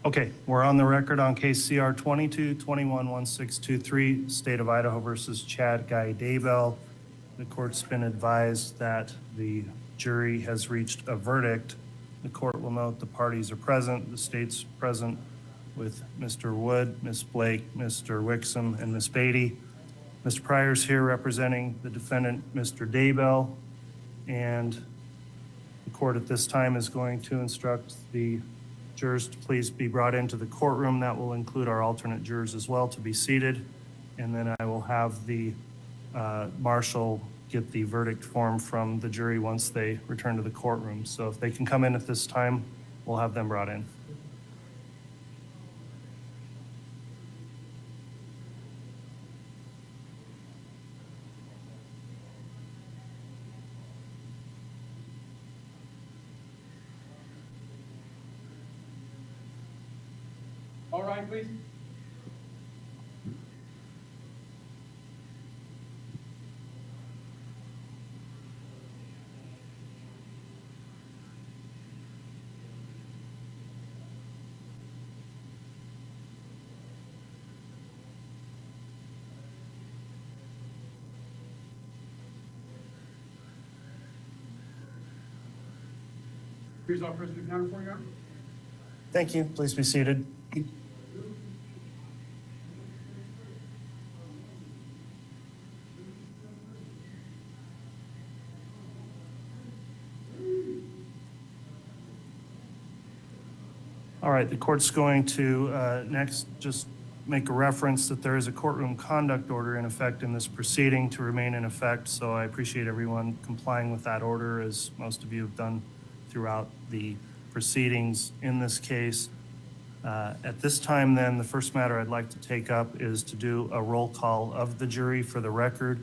Okay, we're on the record on case CR 22-21-1623, State of Idaho versus Chad Daybell. The court's been advised that the jury has reached a verdict. The court will note the parties are present. The state's present with Mr. Wood, Ms. Blake, Mr. Wixom, and Ms. Beatty. Mr. Pryor's here representing the defendant, Mr. Daybell, and the court at this time is going to instruct the jurors to please be brought into the courtroom. That will include our alternate jurors as well to be seated. And then I will have the marshal get the verdict form from the jury once they return to the courtroom. So if they can come in at this time, we'll have them brought in. All right, please. Here's our first encounter for you. Thank you. Please be seated. All right, the court's going to next just make a reference that there is a courtroom conduct order in effect in this proceeding to remain in effect. So I appreciate everyone complying with that order, as most of you have done throughout the proceedings in this case. At this time then, the first matter I'd like to take up is to do a roll call of the jury for the record.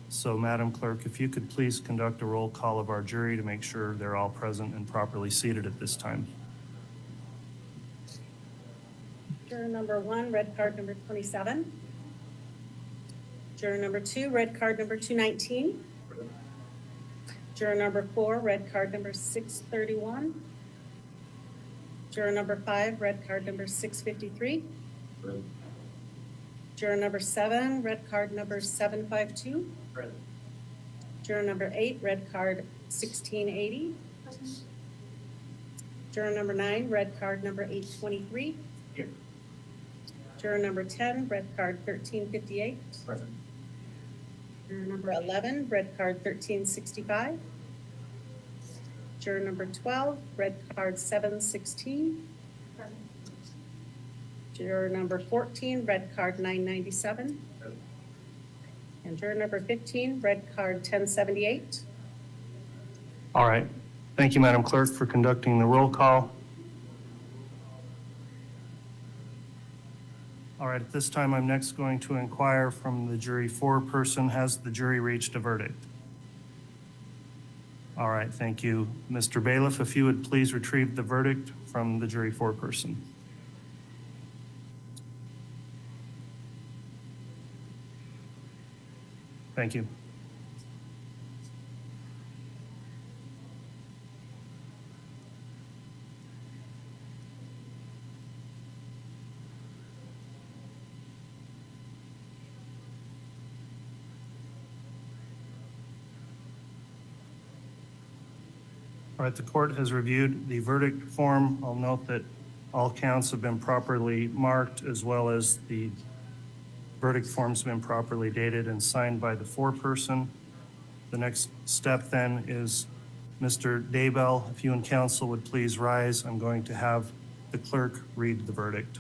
So Madam Clerk, if you could please conduct a roll call of our jury to make sure they're all present and properly seated at this time. Juror number 1, red card number 27. Juror number 2, red card number 219. Juror number 4, red card number 631. Juror number 5, red card number 653. Juror number 7, red card number 752. Juror number 8, red card 1680. Juror number 9, red card number 823. Here. Juror number 10, red card 1358. Present. Juror number 11, red card 1365. Juror number 12, red card 716. Juror number 14, red card 997. And juror number 15, red card 1078. All right. Thank you, Madam Clerk, for conducting the roll call. All right, at this time, I'm next going to inquire from the jury foreperson. Has the jury reached a verdict? All right, thank you. Mr. Bailiff, if you would please retrieve the verdict from the jury foreperson. Thank you. All right, the court has reviewed the verdict form. I'll note that all counts have been properly marked, as well as the verdict form's been properly dated and signed by the foreperson. The next step then is Mr. Daybell, if you and counsel would please rise. I'm going to have the clerk read the verdict.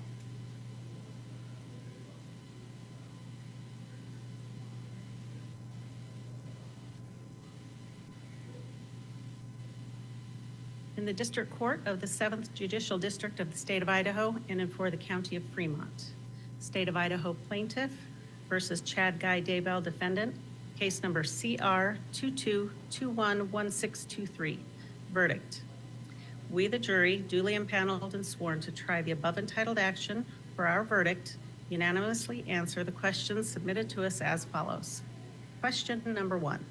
In the District Court of the 7th Judicial District of the State of Idaho and for the County of Fremont. State of Idaho plaintiff versus Chad Daybell defendant, case number CR 22211623. Verdict. We, the jury, duly impaneled and sworn to try the above entitled action for our verdict, unanimously answer the questions submitted to us as follows. Question number 1.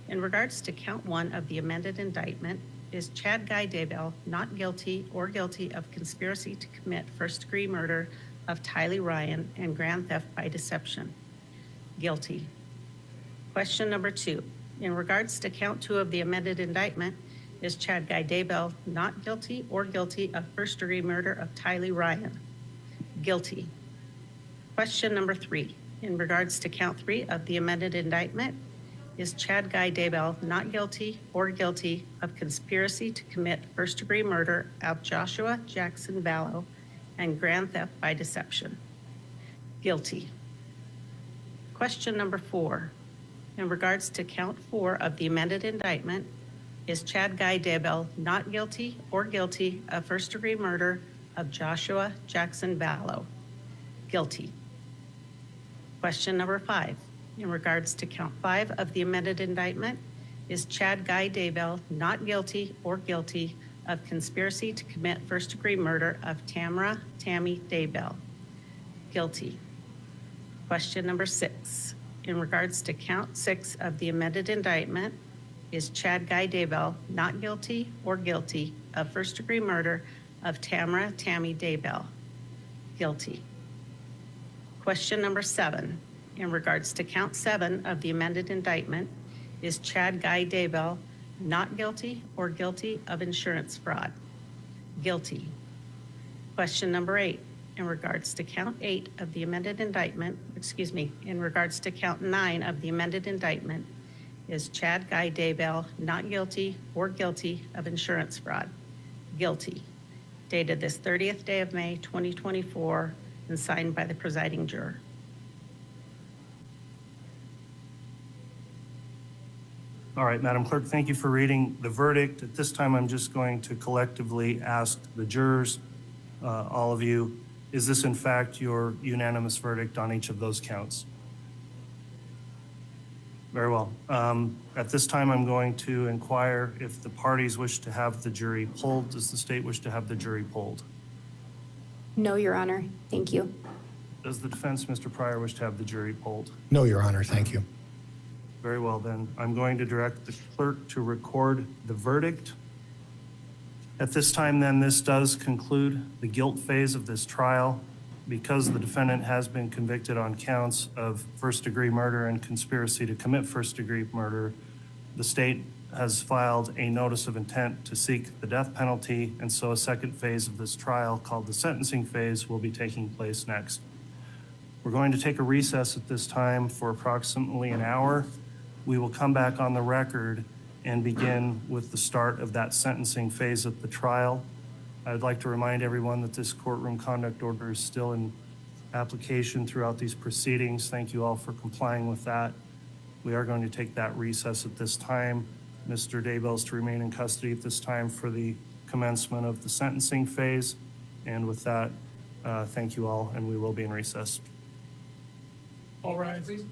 In regards to count 1 of the amended indictment, is Chad Daybell not guilty or guilty of conspiracy to commit first-degree murder of Tylee Ryan and grand theft by deception? Guilty. Question number 2. In regards to count 2 of the amended indictment, is Chad Daybell not guilty or guilty of first-degree murder of Tylee Ryan? Guilty. Question number 3. In regards to count 3 of the amended indictment, is Chad Daybell not guilty or guilty of conspiracy to commit first-degree murder of Joshua Jackson Vallow and grand theft by deception? Guilty. Question number 4. In regards to count 4 of the amended indictment, is Chad Daybell not guilty or guilty of first-degree murder of Joshua Jackson Vallow? Guilty. Question number 5. In regards to count 5 of the amended indictment, is Chad Daybell not guilty or guilty of conspiracy to commit first-degree murder of Tammy Daybell? Guilty. Question number 6. In regards to count 6 of the amended indictment, is Chad Daybell not guilty or guilty of first-degree murder of Tammy Daybell? Guilty. Question number 7. In regards to count 7 of the amended indictment, is Chad Daybell not guilty or guilty of insurance fraud? Guilty. Question number 8. In regards to count 8 of the amended indictment, in regards to count 9 of the amended indictment, is Chad Daybell not guilty or guilty of insurance fraud? Guilty. Dated this 30th day of May, 2024, and signed by the presiding juror. All right, Madam Clerk, thank you for reading the verdict. At this time, I'm just going to collectively ask the jurors, all of you, is this in fact your unanimous verdict on each of those counts? Very well. At this time, I'm going to inquire if the parties wish to have the jury polled. Does the state wish to have the jury polled? No, Your Honor. Thank you. Does the defense, Mr. Pryor, wish to have the jury polled? No, Your Honor, thank you. Very well, then. I'm going to direct the clerk to record the verdict. At this time, then, this does conclude the guilt phase of this trial. Because the defendant has been convicted on counts of first-degree murder and conspiracy to commit first-degree murder, the state has filed a notice of intent to seek the death penalty, and so a second phase of this trial, called the sentencing phase, will be taking place next. We're going to take a recess at this time for approximately an hour. We will come back on the record and begin with the start of that sentencing phase of the trial. I'd like to remind everyone that this courtroom conduct order is still in application throughout these proceedings. Thank you all for complying with that. We are going to take that recess at this time. Mr. Daybell is to remain in custody at this time for the commencement of the sentencing phase. And with that, thank you all, and we will be in recess. All right, please.